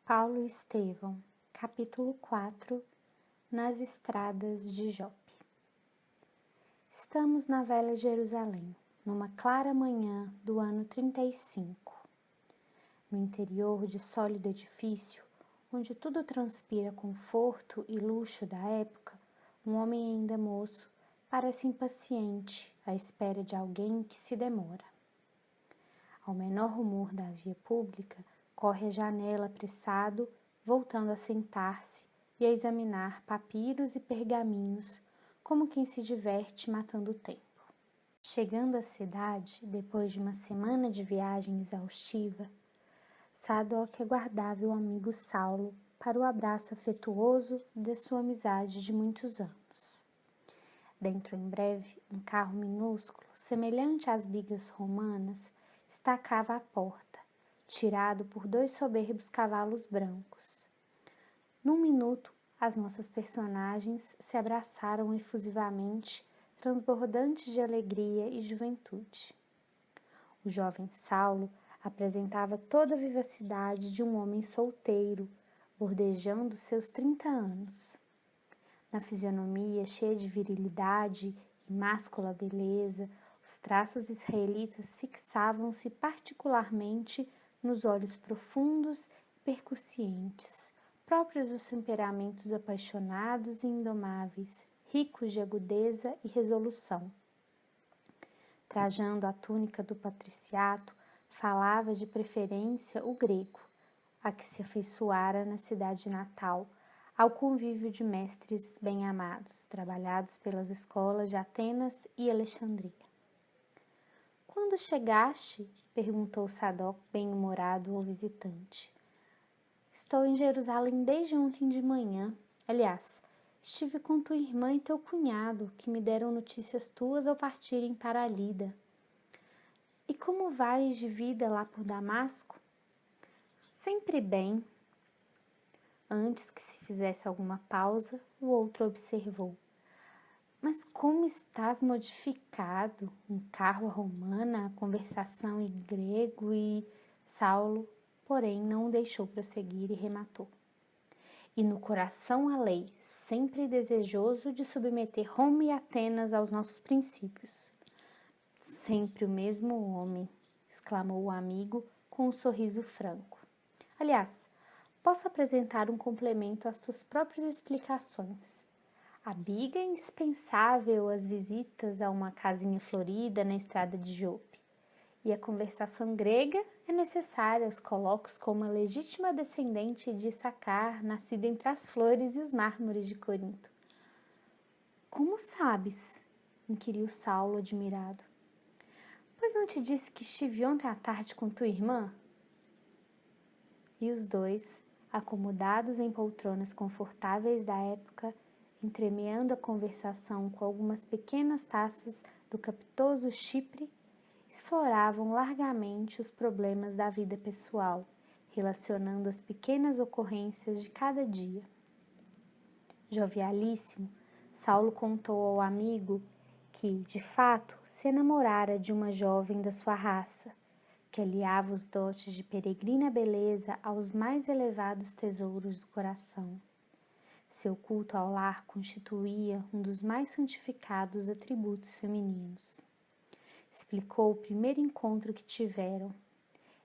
Paulo e Estevão, capítulo 4, nas estradas de Jope. Estamos na velha Jerusalém, numa clara manhã do ano 35. No interior de sólido edifício, onde tudo transpira conforto e luxo da época, um homem ainda moço parece impaciente à espera de alguém que se demora. Ao menor rumor da via pública, corre à janela apressado, voltando a sentar-se e a examinar papiros e pergaminhos, como quem se diverte matando o tempo. Chegando à cidade, depois de uma semana de viagem exaustiva, Sadoc aguardava o amigo Saulo para o abraço afetuoso de sua amizade de muitos anos. Dentro em breve, um carro minúsculo, semelhante às bigas romanas, estacava à porta, tirado por 2 soberbos cavalos brancos. Num minuto, as nossas personagens se abraçaram efusivamente, transbordantes de alegria e juventude. O jovem Saulo apresentava toda a vivacidade de um homem solteiro, bordejando seus 30 anos. Na fisionomia cheia de virilidade e máscula beleza, os traços israelitas fixavam-se particularmente nos olhos profundos e percussientes, próprios dos temperamentos apaixonados e indomáveis, ricos de agudeza e resolução. Trajando a túnica do patriciato, falava de preferência o grego, a que se afeiçoara na cidade natal, ao convívio de mestres bem-amados, trabalhados pelas escolas de Atenas e Alexandria. "Quando chegaste?" perguntou Sadoc, bem-humorado ao visitante. "Estou em Jerusalém desde ontem de manhã. Aliás, estive com tua irmã e teu cunhado, que me deram notícias tuas ao partirem para a Lida. E como vais de vida lá por Damasco?" "Sempre bem." Antes que se fizesse alguma pausa, o outro observou: "Mas como estás modificado, um carro à romana, a conversação em grego e..." Saulo, porém, não o deixou prosseguir e rematou: "E no coração a lei, sempre desejoso de submeter Roma e Atenas aos nossos princípios." "Sempre o mesmo homem", exclamou o amigo com um sorriso franco. "Aliás, posso apresentar um complemento às tuas próprias explicações. A biga é indispensável às visitas a uma casinha florida na estrada de Jope, e a conversação grega é necessária aos colóquios com uma legítima descendente de Issacar, nascida entre as flores e os mármores de Corinto." "Como sabes?" inquiriu Saulo, admirado. "Pois não te disse que estive ontem à tarde com tua irmã?" E os dois, acomodados em poltronas confortáveis da época, entremeando a conversação com algumas pequenas taças do capitoso Chipre, exploravam largamente os problemas da vida pessoal, relacionando as pequenas ocorrências de cada dia. Jovialíssimo, Saulo contou ao amigo que, de fato, se enamorara de uma jovem da sua raça, que aliava os dotes de peregrina beleza aos mais elevados tesouros do coração. Seu culto ao lar constituía um dos mais santificados atributos femininos. Explicou o primeiro encontro que tiveram.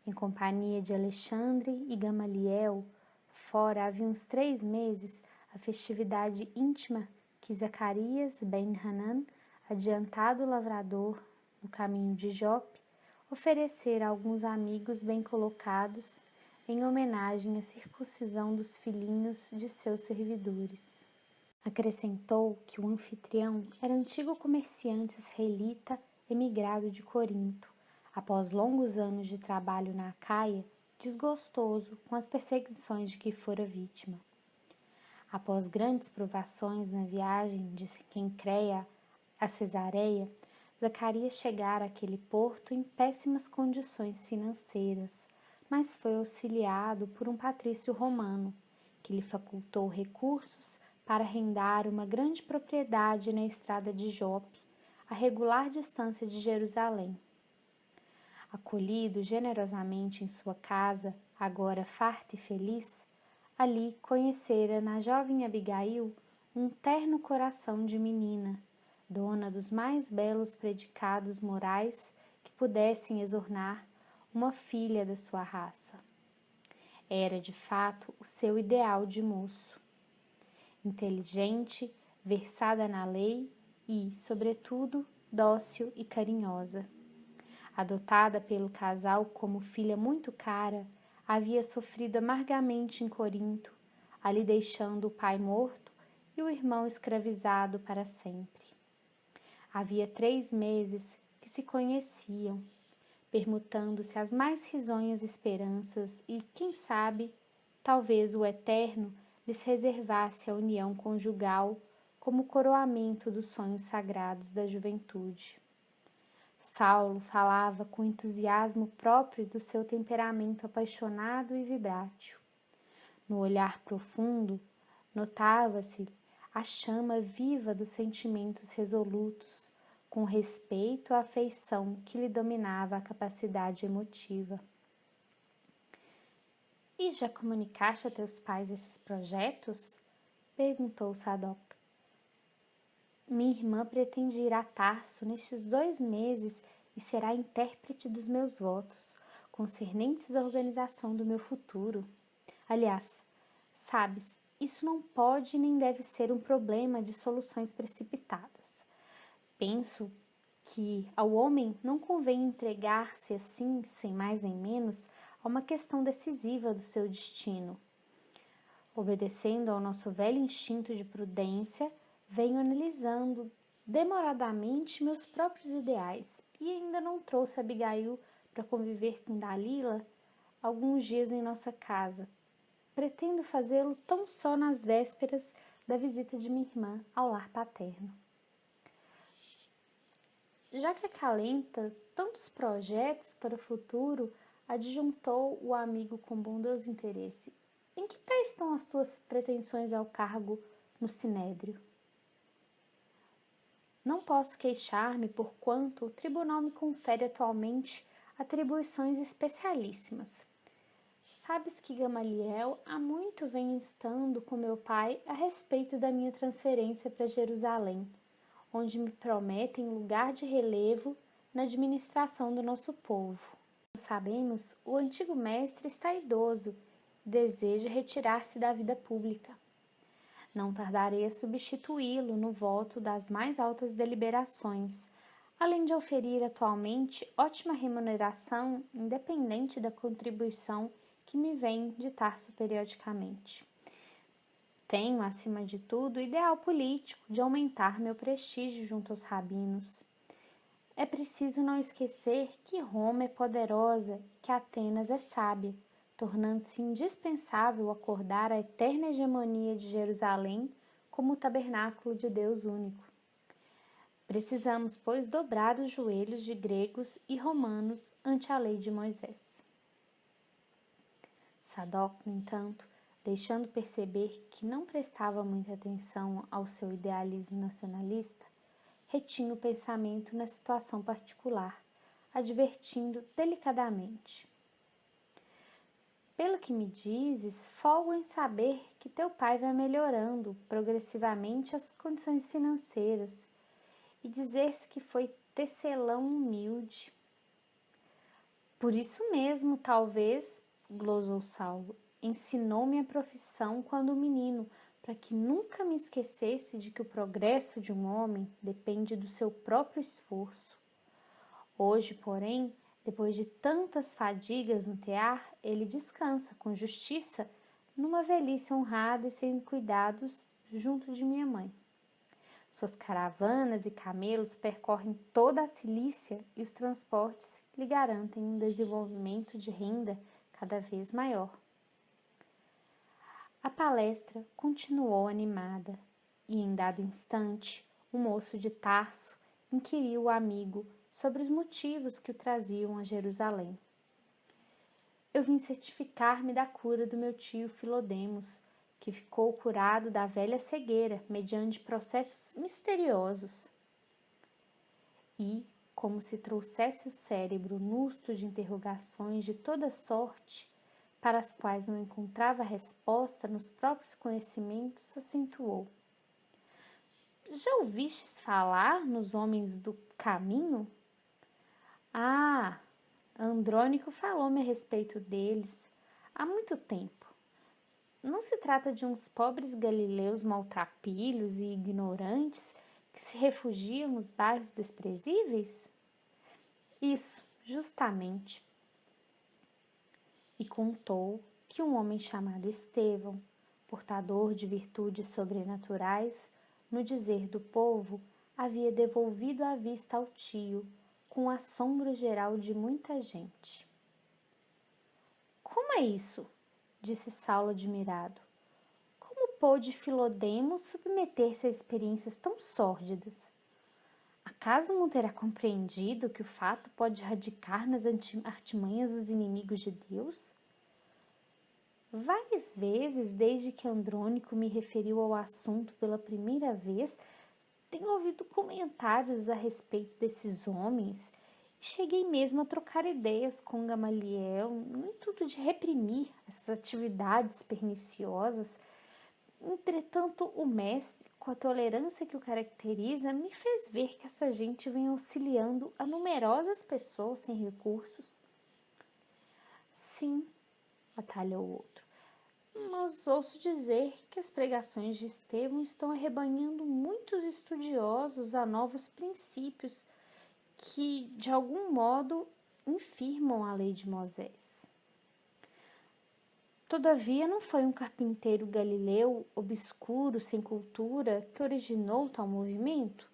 Em companhia de Alexandre e Gamaliel, fora havia uns 3 meses, a festividade íntima que Zacarias ben Hanan, adiantado lavrador no caminho de Jope, oferecer a alguns amigos bem colocados em homenagem à circuncisão dos filhinhos de seus servidores. Acrescentou que o anfitrião era antigo comerciante israelita emigrado de Corinto, após longos anos de trabalho na Acaia, desgostoso com as perseguições de que fora vítima. Após grandes provações na viagem de Quencreia a Cesareia, Zacarias chegara àquele porto em péssimas condições financeiras, mas foi auxiliado por um patrício romano, que lhe facultou recursos para arrendar uma grande propriedade na estrada de Jope, a regular distância de Jerusalém. Acolhido generosamente em sua casa, agora farta e feliz, Ali conhecera na jovem Abigail um terno coração de menina, dona dos mais belos predicados morais que pudessem exornar uma filha da sua raça. Era, de fato, o seu ideal de moço. Inteligente, versada na lei e, sobretudo, dócil e carinhosa. Adotada pelo casal como filha muito cara, havia sofrido amargamente em Corinto, ali deixando o pai morto e o irmão escravizado para sempre. Havia 3 meses que se conheciam, permutando-se as mais risonhas esperanças e, quem sabe, talvez o Eterno lhes reservasse a união conjugal como coroamento dos sonhos sagrados da juventude. Saulo falava com entusiasmo próprio do seu temperamento apaixonado e vibrátil. No olhar profundo, notava-se a chama viva dos sentimentos resolutos, com respeito à afeição que lhe dominava a capacidade emotiva. E já comunicaste a teus pais esses projetos? Perguntou Sadoc. Minha irmã pretende ir a Tarso nestes 2 meses e será intérprete dos meus votos, concernentes à organização do meu futuro. Aliás, sabes, isso não pode nem deve ser um problema de soluções precipitadas. Penso que ao homem não convém entregar-se assim, sem mais nem menos, a uma questão decisiva do seu destino. Obedecendo ao nosso velho instinto de prudência, venho analisando demoradamente meus próprios ideais e ainda não trouxe Abigail para conviver com Dalila alguns dias em nossa casa. Pretendo fazê-lo tão só nas vésperas da visita de minha irmã ao lar paterno. Já que acalenta tantos projetos para o futuro, adjuntou o amigo com bondoso interesse. Em que pé estão as tuas pretensões ao cargo no Sinédrio? Não posso queixar-me, porquanto o tribunal me confere atualmente atribuições especialíssimas. Sabes que Gamaliel há muito vem instando com meu pai a respeito da minha transferência para Jerusalém, onde me prometem lugar de relevo na administração do nosso povo. Como sabemos, o antigo mestre está idoso e deseja retirar-se da vida pública. Não tardarei a substituí-lo no voto das mais altas deliberações, além de oferir atualmente ótima remuneração independente da contribuição que me vem de Tarso periodicamente. Tenho, acima de tudo, o ideal político de aumentar meu prestígio junto aos rabinos. É preciso não esquecer que Roma é poderosa e que Atenas é sábia, tornando-se indispensável acordar a eterna hegemonia de Jerusalém como o tabernáculo de Deus único. Precisamos, pois, dobrar os joelhos de gregos e romanos ante a lei de Moisés. Sadoc, no entanto, deixando perceber que não prestava muita atenção ao seu idealismo nacionalista, retinha o pensamento na situação particular, advertindo delicadamente. Pelo que me dizes, folgo em saber que teu pai vai melhorando progressivamente as condições financeiras e dizer-se que foi tecelão humilde. Por isso mesmo, talvez, glosou Saulo, ensinou-me a profissão quando menino, para que nunca me esquecesse de que o progresso de um homem depende do seu próprio esforço. Hoje, porém, depois de tantas fadigas no tear, ele descansa com justiça numa velhice honrada e sem cuidados junto de minha mãe. Suas caravanas e camelos percorrem toda a Cilícia e os transportes lhe garantem um desenvolvimento de renda cada vez maior. A palestra continuou animada e, em dado instante, o moço de Tarso inquiriu o amigo sobre os motivos que o traziam a Jerusalém. Eu vim certificar-me da cura do meu tio Filodemos, que ficou curado da velha cegueira mediante processos misteriosos. E, como se trouxesse o cérebro nusto de interrogações de toda sorte, para as quais não encontrava resposta nos próprios conhecimentos, acentuou: Já ouvistes falar nos homens do caminho? Ah, Andrônico falou-me a respeito deles há muito tempo. Não se trata de uns pobres galileus maltrapilhos e ignorantes que se refugiam nos bairros desprezíveis? Isso, justamente. E contou que um homem chamado Estevão, portador de virtudes sobrenaturais, no dizer do povo, havia devolvido a vista ao tio, com o assombro geral de muita gente. Como é isso? Disse Saulo admirado. Como pôde Filodemo submeter-se a experiências tão sórdidas? Acaso não terá compreendido que o fato pode radicar nas artimanhas dos inimigos de Deus? Várias vezes, desde que Andrônico me referiu ao assunto pela primeira vez, tenho ouvido comentários a respeito desses homens. Cheguei mesmo a trocar ideias com Gamaliel, no intuito de reprimir essas atividades perniciosas. Entretanto, o mestre, com a tolerância que o caracteriza, me fez ver que essa gente vem auxiliando a numerosas pessoas sem recursos. Sim, atalhou o outro, mas ouço dizer que as pregações de Estevão estão arrebanhando muitos estudiosos a novos princípios que, de algum modo, infirmam a lei de Moisés. Todavia, não foi um carpinteiro galileu, obscuro, sem cultura, que originou tal movimento?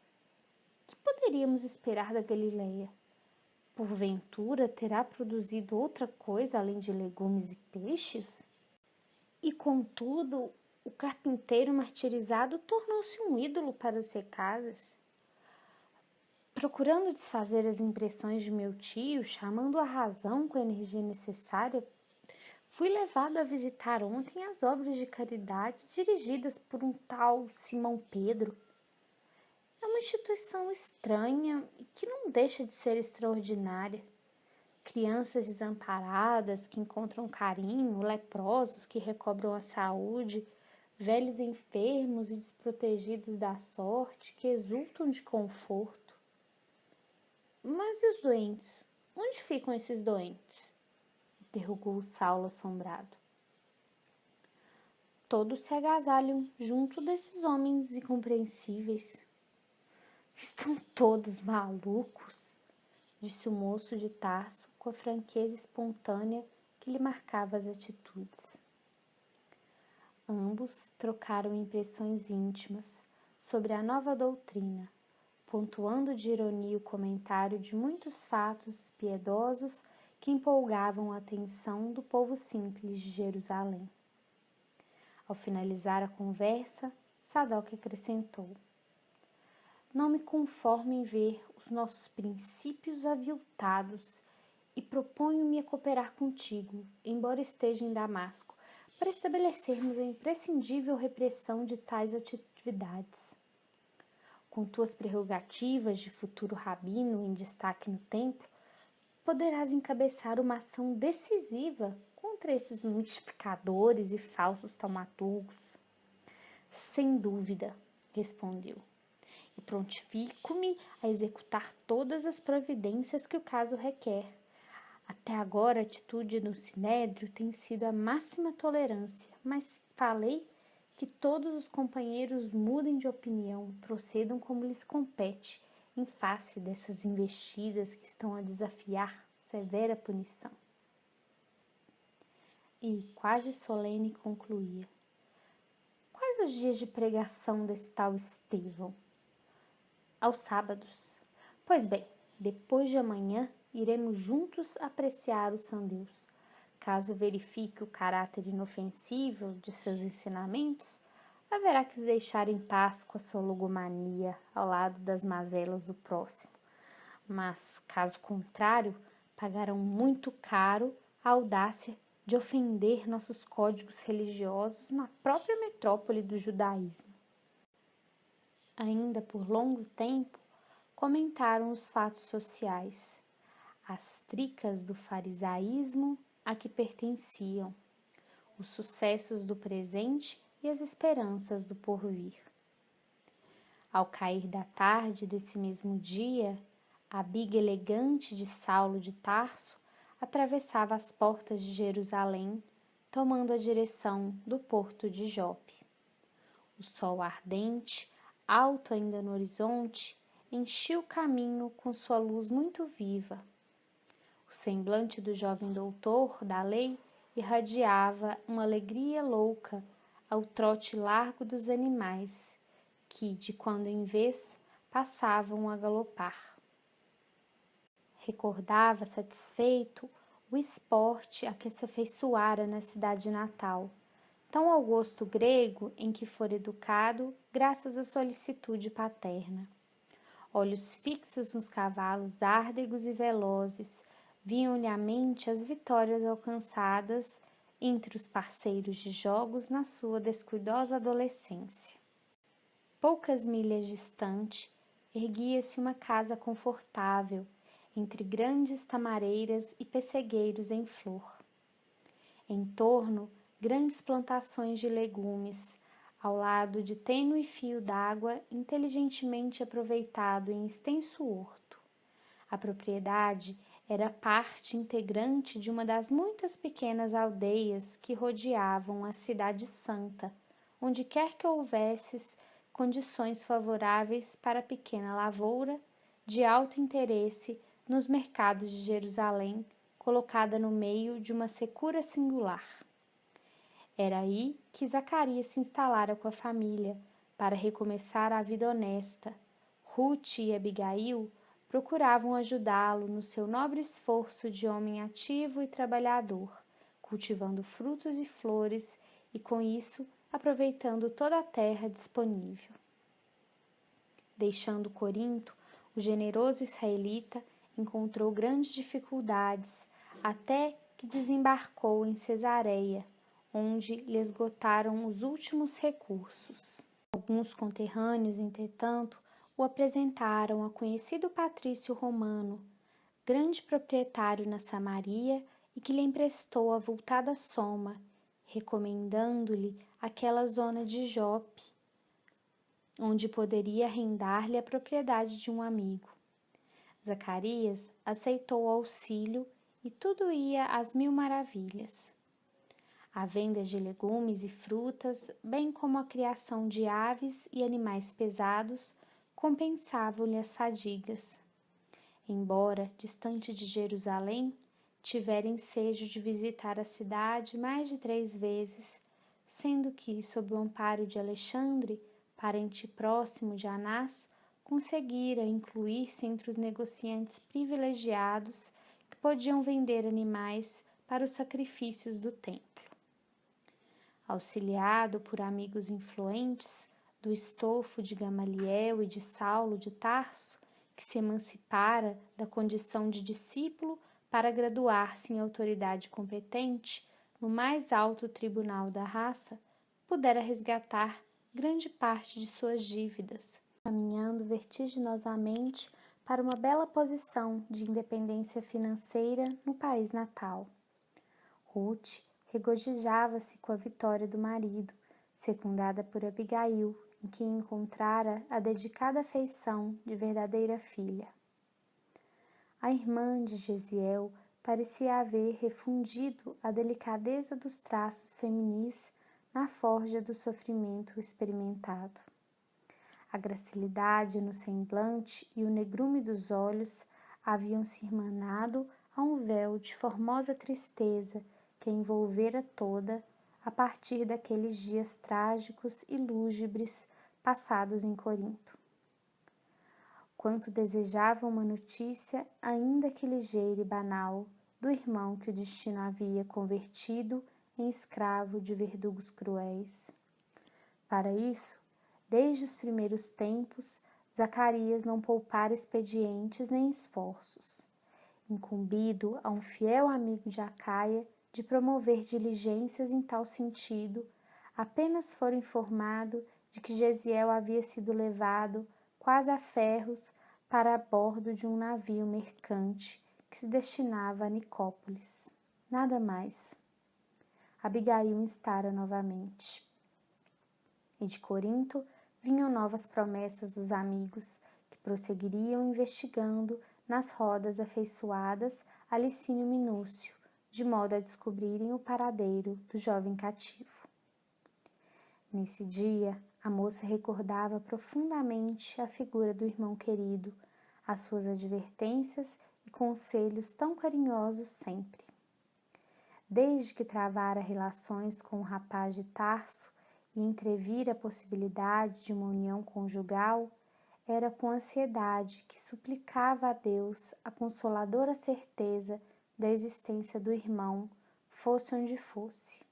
Que poderíamos esperar da Galileia? Porventura, terá produzido outra coisa além de legumes e peixes? E, contudo, o carpinteiro martirizado tornou-se um ídolo para as recadas. Procurando desfazer as impressões de meu tio, chamando a razão com a energia necessária, fui levado a visitar ontem as obras de caridade dirigidas por um tal Simão Pedro. É uma instituição estranha e que não deixa de ser extraordinária. Crianças desamparadas que encontram carinho, leprosos que recobram a saúde, velhos enfermos e desprotegidos da sorte que exultam de conforto. Mas e os doentes? Onde ficam esses doentes? Interrogou Saulo assombrado. Todos se agasalham junto desses homens incompreensíveis. Estão todos malucos, disse o moço de Tarso com a franqueza espontânea que lhe marcava as atitudes. Ambos trocaram impressões íntimas sobre a nova doutrina, pontuando de ironia o comentário de muitos fatos piedosos que empolgavam a atenção do povo simples de Jerusalém. Ao finalizar a conversa, Sadoc acrescentou: Não me conformo em ver os nossos princípios aviltados e proponho-me a cooperar contigo, embora esteja em Damasco, para estabelecermos a imprescindível repressão de tais atividades. Com tuas prerrogativas de futuro rabino em destaque no templo, poderás encabeçar uma ação decisiva contra esses mistificadores e falsos taumaturgos. Sem dúvida, respondeu, e prontifico-me a executar todas as providências que o caso requer. Até agora a atitude no Sinédrio tem sido a máxima tolerância, mas falei que todos os companheiros mudem de opinião, procedam como lhes compete, em face dessas investidas que estão a desafiar severa punição. E, quase solene, concluía: Quais os dias de pregação desse tal Estevão? Aos sábados. Pois bem, depois de amanhã iremos juntos apreciar o São Deus. Caso verifique o caráter inofensível de seus ensinamentos, haverá que os deixar em paz com a sua logomania ao lado das mazelas do próximo. Mas, caso contrário, pagarão muito caro a audácia de ofender nossos códigos religiosos na própria metrópole do judaísmo. Ainda por longo tempo, comentaram os fatos sociais, as tricas do farisaísmo a que pertenciam, os sucessos do presente e as esperanças do porvir. Ao cair da tarde desse mesmo dia, a biga elegante de Saulo de Tarso atravessava as portas de Jerusalém, tomando a direção do porto de Jope. O sol ardente, alto ainda no horizonte, enchia o caminho com sua luz muito viva. O semblante do jovem doutor da lei irradiava uma alegria louca ao trote largo dos animais, que, de quando em vez, passavam a galopar. Recordava satisfeito o esporte a que se afeiçoara na cidade natal, tão ao gosto grego em que fora educado graças à solicitude paterna. Olhos fixos nos cavalos árdegos e velozes, vinham-lhe à mente as vitórias alcançadas entre os parceiros de jogos na sua descuidosa adolescência. Poucas milhas distante, erguia-se uma casa confortável, entre grandes tamareiras e pessegueiros em flor. Em torno, grandes plantações de legumes, ao lado de tênue fio d'água inteligentemente aproveitado em extenso horto. A propriedade era parte integrante de uma das muitas pequenas aldeias que rodeavam a cidade santa, onde quer que houvesse condições favoráveis para a pequena lavoura, de alto interesse nos mercados de Jerusalém, colocada no meio de uma secura singular. Era aí que Zacarias se instalara com a família, para recomeçar a vida honesta. Ruth e Abigail procuravam ajudá-lo no seu nobre esforço de homem ativo e trabalhador, cultivando frutos e flores e, com isso, aproveitando toda a terra disponível. Deixando Corinto, o generoso israelita encontrou grandes dificuldades até que desembarcou em Cesareia, onde lhe esgotaram os últimos recursos. Alguns conterrâneos, entretanto, o apresentaram a conhecido patrício romano, grande proprietário na Samaria e que lhe emprestou avultada soma, recomendando-lhe aquela zona de Jope, onde poderia arrendar-lhe a propriedade de um amigo. Zacarias aceitou o auxílio e tudo ia às mil maravilhas. A venda de legumes e frutas, bem como a criação de aves e animais pesados, compensavam-lhe as fadigas. Embora distante de Jerusalém, tivera ensejo de visitar a cidade mais de 3 vezes, sendo que, sob o amparo de Alexandre, parente próximo de Anás, conseguira incluir-se entre os negociantes privilegiados que podiam vender animais para os sacrifícios do templo. Auxiliado por amigos influentes, do estofo de Gamaliel e de Saulo de Tarso, que se emancipara da condição de discípulo para graduar-se em autoridade competente no mais alto tribunal da raça, pudera resgatar grande parte de suas dívidas, caminhando vertiginosamente para uma bela posição de independência financeira no país natal. Ruth regozijava-se com a vitória do marido, secundada por Abigail, em quem encontrara a dedicada afeição de verdadeira filha. A irmã de Gesiel parecia haver refundido a delicadeza dos traços feminis na forja do sofrimento experimentado. A gracilidade no semblante e o negrume dos olhos haviam-se irmanado a um véu de formosa tristeza que a envolvera toda a partir daqueles dias trágicos e lúgubres passados em Corinto. Quanto desejava uma notícia, ainda que ligeira e banal, do irmão que o destino havia convertido em escravo de verdugos cruéis. Para isso, desde os primeiros tempos, Zacarias não poupara expedientes nem esforços. Incumbido a um fiel amigo de Acaia de promover diligências em tal sentido, apenas fora informado de que Gesiel havia sido levado, quase a ferros, para a bordo de um navio mercante que se destinava a Nicópolis. Nada mais. Abigail instara novamente. E de Corinto vinham novas promessas dos amigos, que prosseguiriam investigando nas rodas afeiçoadas a Licínio Minúcio, de modo a descobrirem o paradeiro do jovem cativo. Nesse dia, a moça recordava profundamente a figura do irmão querido, as suas advertências e conselhos tão carinhosos sempre. Desde que travara relações com o rapaz de Tarso e entrevira a possibilidade de uma união conjugal, era com ansiedade que suplicava a Deus a consoladora certeza da existência do irmão, fosse onde fosse.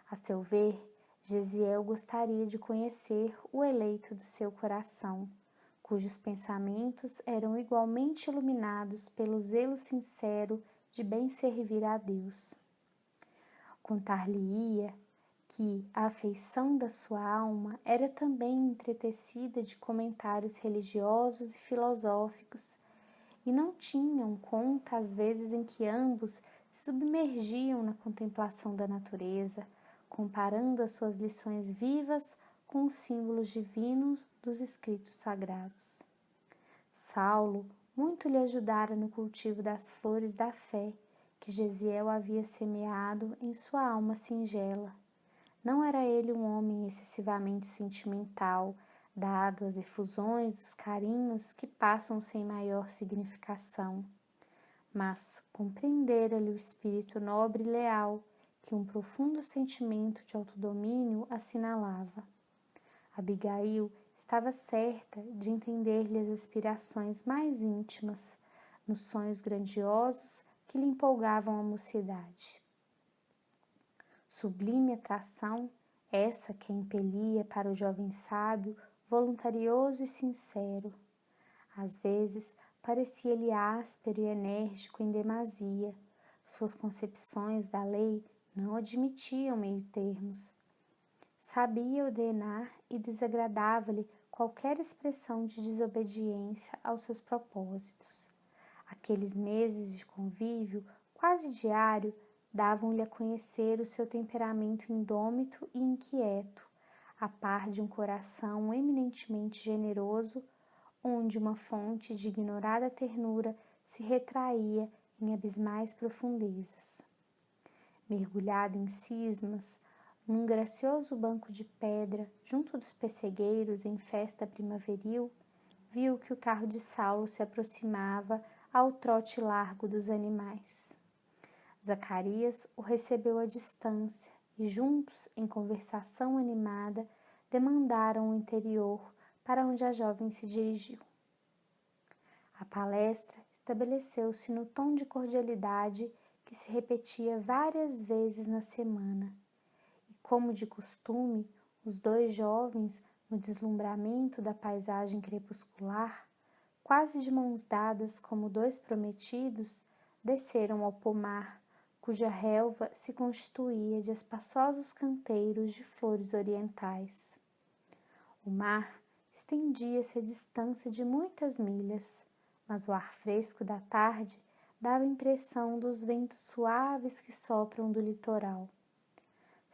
A seu ver, Gesiel gostaria de conhecer o eleito do seu coração, cujos pensamentos eram igualmente iluminados pelo zelo sincero de bem servir a Deus. Contar-lhe-ia que a afeição da sua alma era também entretecida de comentários religiosos e filosóficos, e não tinham conta as vezes em que ambos se submergiam na contemplação da natureza, comparando as suas lições vivas com os símbolos divinos dos escritos sagrados. Saulo muito lhe ajudara no cultivo das flores da fé que Gesiel havia semeado em sua alma singela. Não era ele um homem excessivamente sentimental, dado às efusões dos carinhos que passam sem maior significação, mas compreendera-lhe o espírito nobre e leal que um profundo sentimento de autodomínio assinalava. Abigail estava certa de entender-lhe as aspirações mais íntimas, nos sonhos grandiosos que lhe empolgavam a mocidade. Sublime atração, essa que a impelia para o jovem sábio, voluntarioso e sincero. Às vezes, parecia-lhe áspero e enérgico em demasia. Suas concepções da lei não admitiam meio-termos. Sabia ordenar e desagradava-lhe qualquer expressão de desobediência aos seus propósitos. Aqueles meses de convívio quase diário davam-lhe a conhecer o seu temperamento indômito e inquieto, a par de um coração eminentemente generoso, onde uma fonte de ignorada ternura se retraía em abismais profundezas. Mergulhado em cismas, num gracioso banco de pedra, junto dos pessegueiros em festa primaveril, viu que o carro de Saulo se aproximava ao trote largo dos animais. Zacarias o recebeu à distância e juntos, em conversação animada, demandaram o interior para onde a jovem se dirigiu. A palestra estabeleceu-se no tom de cordialidade que se repetia várias vezes na semana, e, como de costume, os dois jovens, no deslumbramento da paisagem crepuscular, quase de mãos dadas como dois prometidos, desceram ao pomar, cuja relva se constituía de espaçosos canteiros de flores orientais. O mar estendia-se a distância de muitas milhas, mas o ar fresco da tarde dava a impressão dos ventos suaves que sopram do litoral.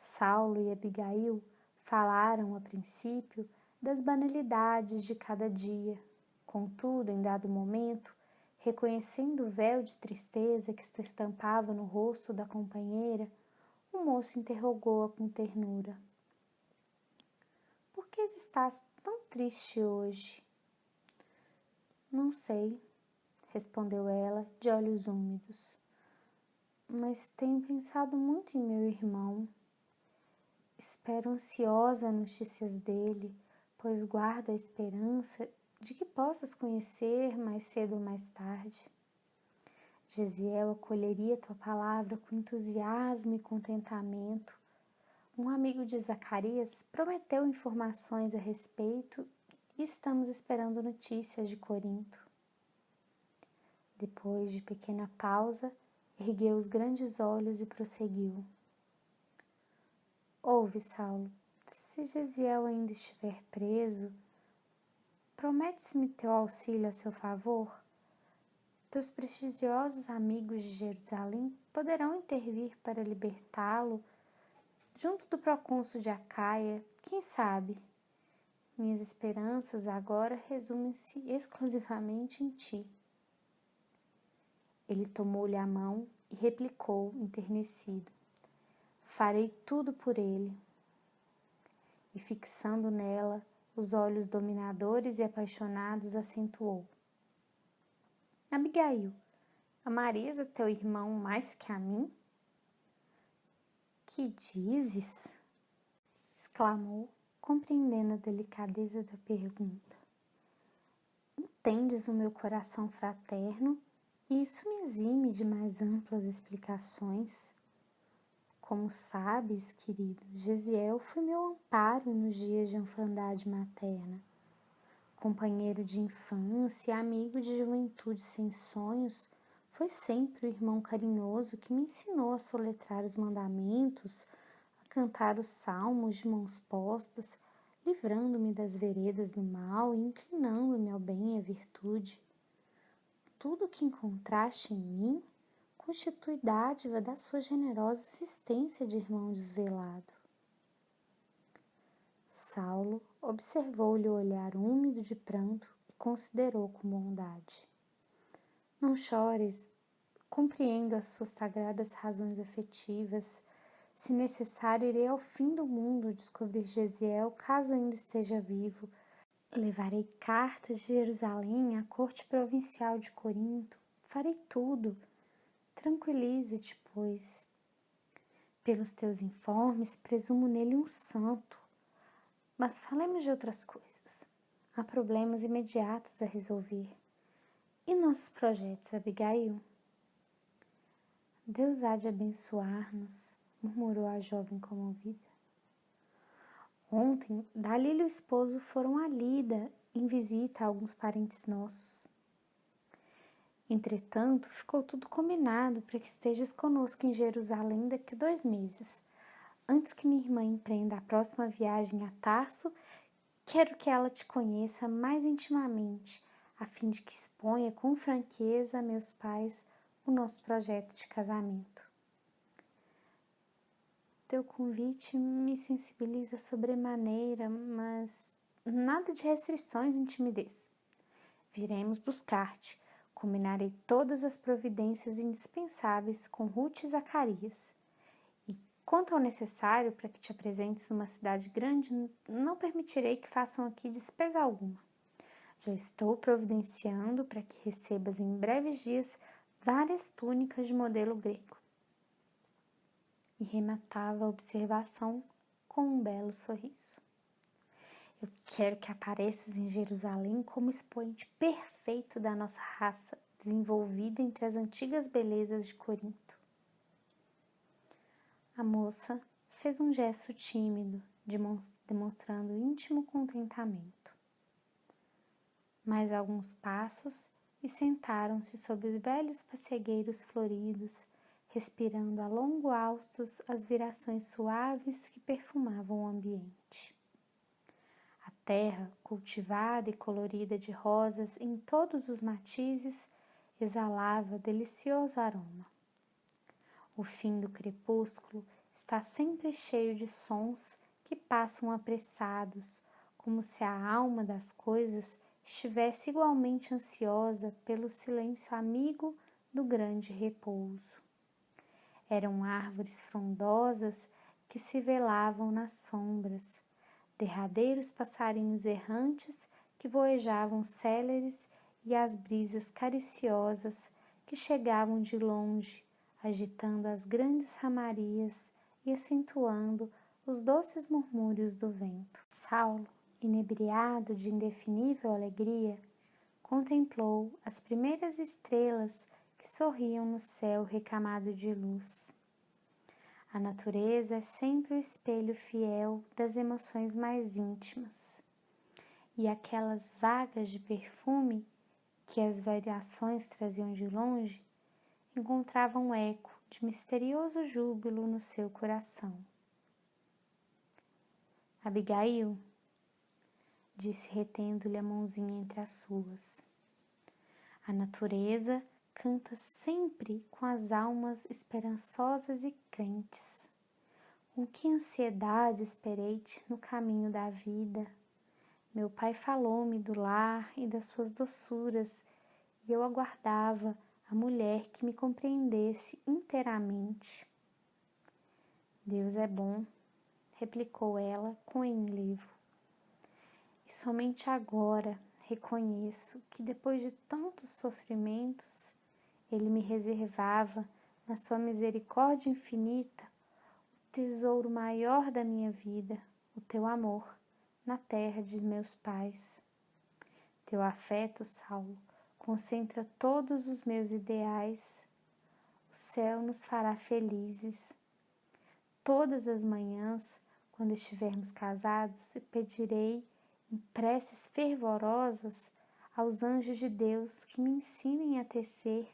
Saulo e Abigail falaram, a princípio, das banalidades de cada dia. Contudo, em dado momento, reconhecendo o véu de tristeza que se estampava no rosto da companheira, o moço interrogou-a com ternura. — Por que estás tão triste hoje? — Não sei, respondeu ela, de olhos úmidos. Mas tenho pensado muito em meu irmão. Espero ansiosa notícias dele, pois guardo a esperança de que possas conhecer mais cedo ou mais tarde. Gesiel acolheria tua palavra com entusiasmo e contentamento. Um amigo de Zacarias prometeu informações a respeito e estamos esperando notícias de Corinto. Depois de pequena pausa, ergueu os grandes olhos e prosseguiu. Ouve, Saulo, se Gesiel ainda estiver preso, prometes-me teu auxílio a seu favor? Teus prestigiosos amigos de Jerusalém poderão intervir para libertá-lo, junto do procônsul de Acaia, quem sabe? Minhas esperanças agora resumem-se exclusivamente em ti. Ele tomou-lhe a mão e replicou, enternecido: farei tudo por ele. E fixando nela os olhos dominadores e apaixonados, acentuou: Abigail, amarias a teu irmão mais que a mim? Que dizes? Exclamou, compreendendo a delicadeza da pergunta. Entendes o meu coração fraterno e isso me exime de mais amplas explicações. Como sabes, querido, Gesiel foi meu amparo nos dias de orfandade materna. Companheiro de infância, amigo de juventude sem sonhos, foi sempre o irmão carinhoso que me ensinou a soletrar os mandamentos, a cantar os salmos de mãos postas, livrando-me das veredas do mal e inclinando-me ao bem e à virtude. Tudo que encontraste em mim constitui dádiva da sua generosa assistência de irmão desvelado. Saulo observou-lhe o olhar úmido de pranto e considerou com bondade. Não chores, compreendo as suas sagradas razões afetivas. Se necessário, irei ao fim do mundo descobrir Gesiel, caso ainda esteja vivo. Levarei cartas de Jerusalém à corte provincial de Corinto. Farei tudo. Tranquilize-te, pois. Pelos teus informes, presumo nele um santo. Mas falemos de outras coisas. Há problemas imediatos a resolver. E nossos projetos, Abigail? Deus há de abençoar-nos, murmurou a jovem comovida. Ontem, Dalila e o esposo foram a Lida em visita a alguns parentes nossos. Entretanto, ficou tudo combinado para que estejas conosco em Jerusalém daqui a 2 meses. Antes que minha irmã empreenda a próxima viagem a Tarso, quero que ela te conheça mais intimamente, a fim de que exponha com franqueza a meus pais o nosso projeto de casamento. Teu convite me sensibiliza sobremaneira, mas nada de restrições e timidez. Viremos buscar-te. Combinarei todas as providências indispensáveis com Ruth e Zacarias. E quanto ao necessário para que te apresentes numa cidade grande, não permitirei que façam aqui despesa alguma. Já estou providenciando para que recebas em breves dias várias túnicas de modelo grego. E rematava a observação com um belo sorriso. Eu quero que apareças em Jerusalém como expoente perfeito da nossa raça, desenvolvida entre as antigas belezas de Corinto. A moça fez um gesto tímido, demonstrando íntimo contentamento. Mais alguns passos e sentaram-se sob os velhos pessegueiros floridos, respirando a longo haustos as virações suaves que perfumavam o ambiente. A terra, cultivada e colorida de rosas em todos os matizes, exalava delicioso aroma. O fim do crepúsculo está sempre cheio de sons que passam apressados, como se a alma das coisas estivesse igualmente ansiosa pelo silêncio amigo do grande repouso. Eram árvores frondosas que se velavam nas sombras, derradeiros passarinhos errantes que voejavam céleres e as brisas cariciosas que chegavam de longe, agitando as grandes ramarias e acentuando os doces murmúrios do vento. Saulo, inebriado de indefinível alegria, contemplou as primeiras estrelas que sorriam no céu recamado de luz. A natureza é sempre o espelho fiel das emoções mais íntimas, e aquelas vagas de perfume que as variações traziam de longe encontravam eco de misterioso júbilo no seu coração. Abigail, disse retendo-lhe a mãozinha entre as suas, a natureza canta sempre com as almas esperançosas e crentes. Com que ansiedade esperei-te no caminho da vida. Meu pai falou-me do lar e das suas doçuras, e eu aguardava a mulher que me compreendesse inteiramente. Deus é bom, replicou ela com enlevo. E somente agora reconheço que depois de tantos sofrimentos, Ele me reservava, na sua misericórdia infinita, o tesouro maior da minha vida, o teu amor, na terra de meus pais. Teu afeto, Saulo, concentra todos os meus ideais. O céu nos fará felizes. Todas as manhãs, quando estivermos casados, pedirei em preces fervorosas aos anjos de Deus que me ensinem a tecer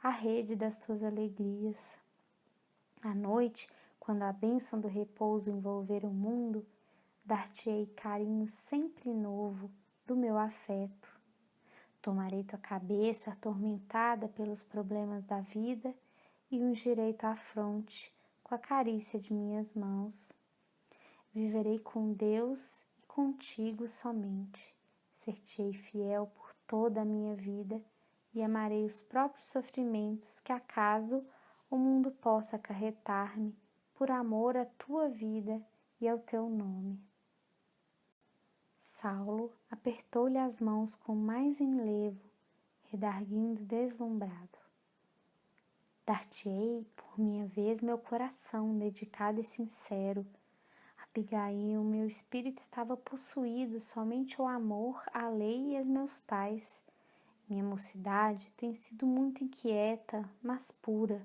a rede das tuas alegrias. À noite, quando a bênção do repouso envolver o mundo, dar-te-ei carinho sempre novo do meu afeto. Tomarei tua cabeça atormentada pelos problemas da vida e ungirei tua fronte com a carícia de minhas mãos. Viverei com Deus e contigo somente. Ser-te-ei fiel por toda a minha vida e amarei os próprios sofrimentos que acaso o mundo possa acarretar-me por amor à tua vida e ao teu nome. Saulo apertou-lhe as mãos com mais enlevo, redarguindo deslumbrado. Dar-te-ei, por minha vez, meu coração dedicado e sincero. Abigail, meu espírito estava possuído somente ao amor, à lei e aos meus pais. Minha mocidade tem sido muito inquieta, mas pura.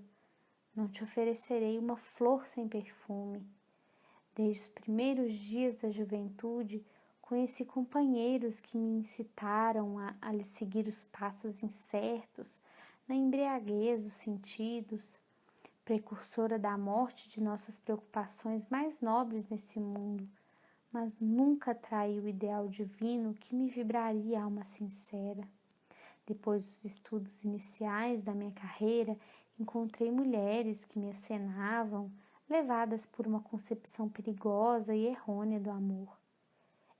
Não te oferecerei uma flor sem perfume. Desde os primeiros dias da juventude, conheci companheiros que me incitaram a lhe seguir os passos incertos, na embriaguez dos sentidos, precursora da morte de nossas preocupações mais nobres nesse mundo, mas nunca traí o ideal divino que me vibraria a alma sincera. Depois dos estudos iniciais da minha carreira, encontrei mulheres que me acenavam, levadas por uma concepção perigosa e errônea do amor.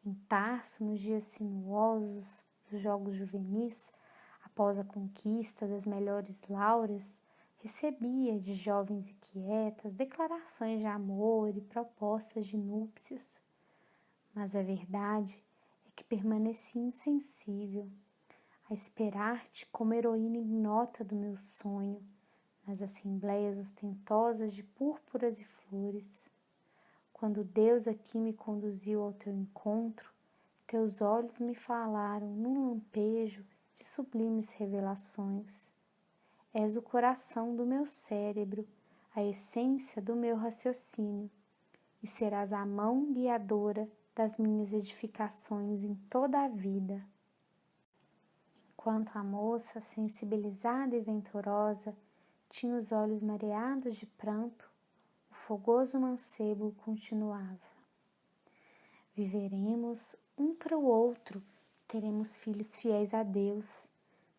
Em Tarso, nos dias sinuosos dos jogos juvenis, após a conquista das melhores lauras, recebia de jovens inquietas declarações de amor e propostas de núpcias. Mas a verdade é que permaneci insensível, a esperar-te como heroína ignota do meu sonho, nas assembleias ostentosas de púrpuras e flores. Quando Deus aqui me conduziu ao teu encontro, teus olhos me falaram num lampejo de sublimes revelações. És o coração do meu cérebro, a essência do meu raciocínio, e serás a mão guiadora das minhas edificações em toda a vida. Enquanto a moça, sensibilizada e venturosa, tinha os olhos mareados de pranto, o fogoso mancebo continuava. Viveremos um para o outro, teremos filhos fiéis a Deus.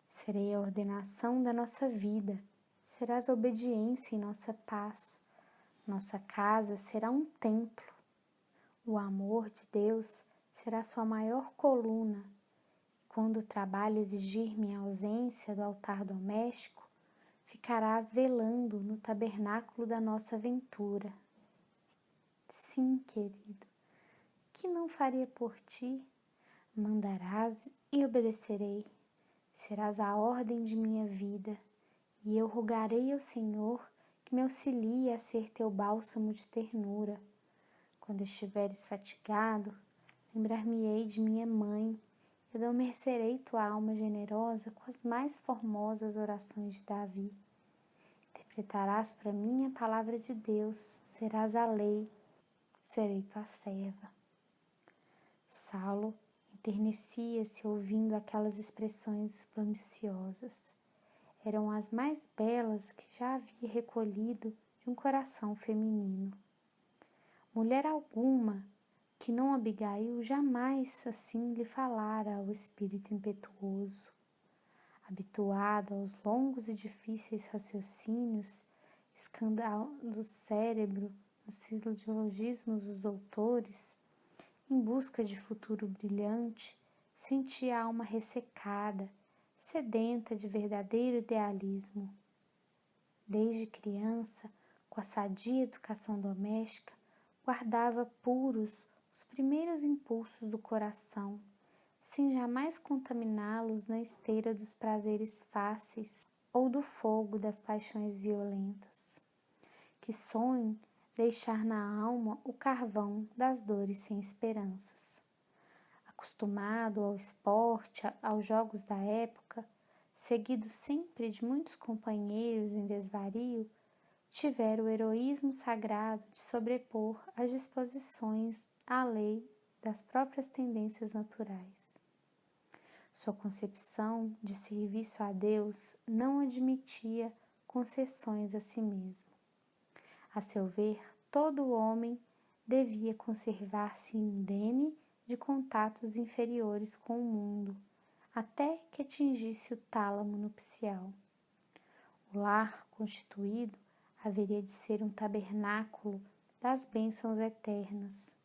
Serei a ordenação da nossa vida, serás a obediência em nossa paz. Nossa casa será um templo. O amor de Deus será sua maior coluna. Quando o trabalho exigir minha ausência do altar doméstico, ficarás velando no tabernáculo da nossa aventura. Sim, querido, que não faria por ti? Mandarás e obedecerei. Serás a ordem de minha vida, e eu rogarei ao Senhor que me auxilie a ser teu bálsamo de ternura. Quando estiveres fatigado, lembrar-me-ei de minha mãe, e adormecerei tua alma generosa com as mais formosas orações de Davi. Interpretarás para mim a palavra de Deus, serás a lei, serei tua serva. Saulo enternecia-se ouvindo aquelas expressões esplendiciosas. Eram as mais belas que já havia recolhido de um coração feminino. Mulher alguma que não Abigail jamais assim lhe falara ao espírito impetuoso. Habituado aos longos e difíceis raciocínios, escandando o cérebro nos silogismos dos doutores, em busca de futuro brilhante, sentia a alma ressecada, sedenta de verdadeiro idealismo. Desde criança, com a sadia educação doméstica, guardava puros os primeiros impulsos do coração, sem jamais contaminá-los na esteira dos prazeres fáceis ou do fogo das paixões violentas. Que sonho deixar na alma o carvão das dores sem esperanças. Acostumado ao esporte, aos jogos da época, seguido sempre de muitos companheiros em desvario, tivera o heroísmo sagrado de sobrepor as disposições à lei das próprias tendências naturais. Sua concepção de serviço a Deus não admitia concessões a si mesmo. A seu ver, todo homem devia conservar-se indene de contatos inferiores com o mundo, até que atingisse o tálamo nupcial. O lar constituído haveria de ser um tabernáculo das bênçãos eternas.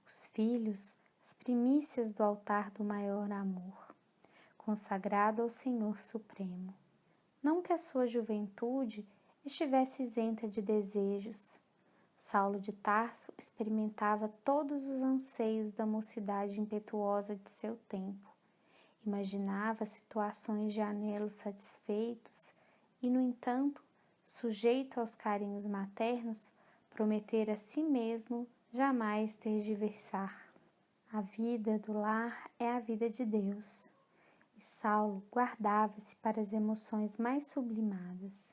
Os filhos, as primícias do altar do maior amor, consagrado ao Senhor Supremo. Não que a sua juventude estivesse isenta de desejos. Saulo de Tarso experimentava todos os anseios da mocidade impetuosa de seu tempo. Imaginava situações de anelos satisfeitos e, no entanto, sujeito aos carinhos maternos, prometera a si mesmo jamais tergiversar. A vida do lar é a vida de Deus, e Saulo guardava-se para as emoções mais sublimadas.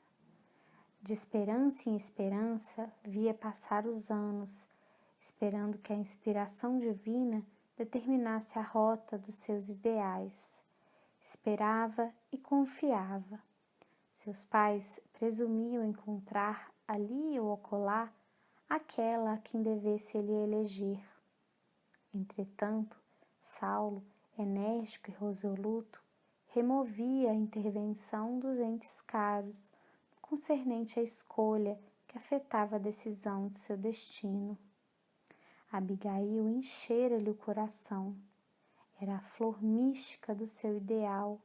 De esperança em esperança, via passar os anos, esperando que a inspiração divina determinasse a rota dos seus ideais. Esperava e confiava. Seus pais presumiam encontrar ali ou acolá aquela a quem devesse ele eleger. Entretanto, Saulo, enérgico e resoluto, removia a intervenção dos entes caros, concernente à escolha que afetava a decisão de seu destino. Abigail enchera-lhe o coração. Era a flor mística do seu ideal,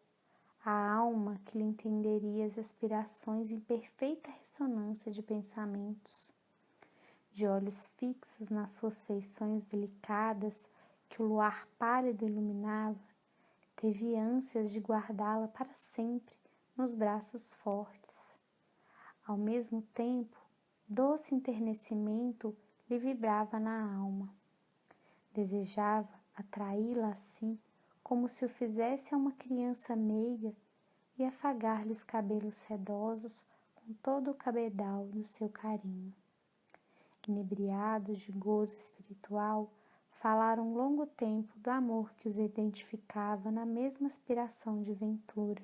a alma que lhe entenderia as aspirações em perfeita ressonância de pensamentos. De olhos fixos nas suas feições delicadas que o luar pálido iluminava, teve ânsias de guardá-la para sempre nos braços fortes. Ao mesmo tempo, doce enternecimento lhe vibrava na alma. Desejava atraí-la a si como se o fizesse a uma criança meiga e afagar-lhe os cabelos sedosos com todo o cabedal do seu carinho. Inebriados de gozo espiritual, falaram longo tempo do amor que os identificava na mesma aspiração de ventura.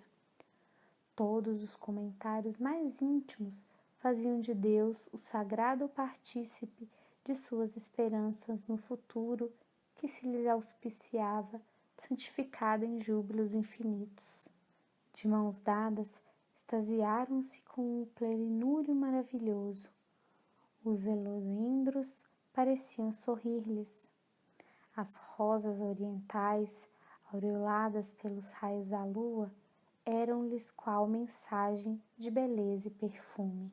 Todos os comentários mais íntimos faziam de Deus o sagrado partícipe de suas esperanças no futuro que se lhes auspiciava, santificado em júbilos infinitos. De mãos dadas, extasiaram-se com o plenúrio maravilhoso. Os helodendros pareciam sorrir-lhes. As rosas orientais, aureoladas pelos raios da lua, eram-lhes qual mensagem de beleza e perfume.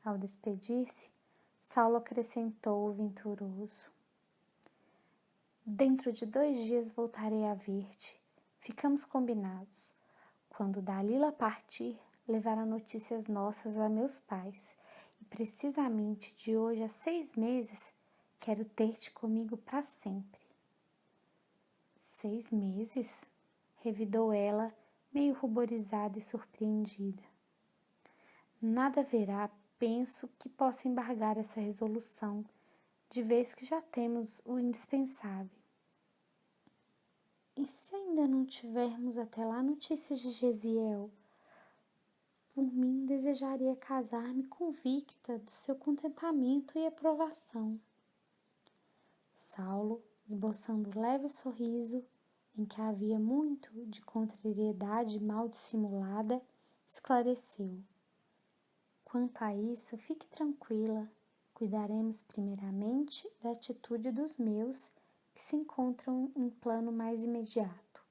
Ao despedir-se, Saulo acrescentou venturoso: dentro de 2 dias voltarei a ver-te. Ficamos combinados. Quando Dalila partir, levará notícias nossas a meus pais. E precisamente de hoje a 6 meses, quero ter-te comigo para sempre. 6 meses? Revidou ela, meio ruborizada e surpreendida. Nada haverá, penso, que possa embargar essa resolução, de vez que já temos o indispensável. E se ainda não tivermos até lá notícias de Gesiel? Por mim, desejaria casar-me convicta do seu contentamento e aprovação. Saulo, esboçando leve sorriso, em que havia muito de contrariedade mal dissimulada, esclareceu: Quanto a isso, fique tranquila. Cuidaremos primeiramente da atitude dos meus, que se encontram em plano mais imediato.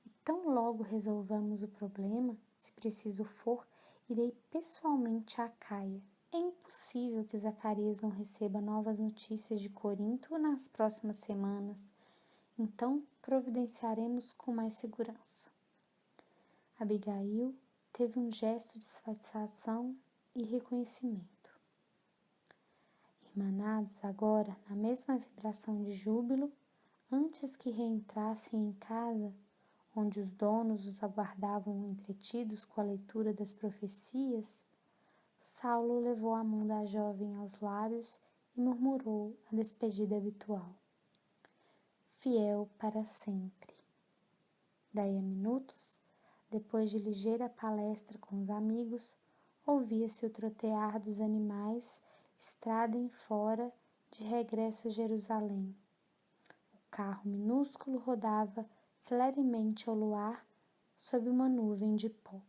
E tão logo resolvamos o problema, se preciso for, irei pessoalmente à Caia. É impossível que Zacarias não receba novas notícias de Corinto nas próximas semanas, então providenciaremos com mais segurança. Abigail teve um gesto de satisfação e reconhecimento. Irmanados agora na mesma vibração de júbilo, antes que reentrassem em casa, onde os donos os aguardavam entretidos com a leitura das profecias, Saulo levou a mão da jovem aos lábios e murmurou a despedida habitual. Fiel para sempre. Daí a minutos, depois de ligeira palestra com os amigos, ouvia-se o trotear dos animais, estrada em fora, de regresso a Jerusalém. O carro minúsculo rodava celeremente ao luar sob uma nuvem de pó.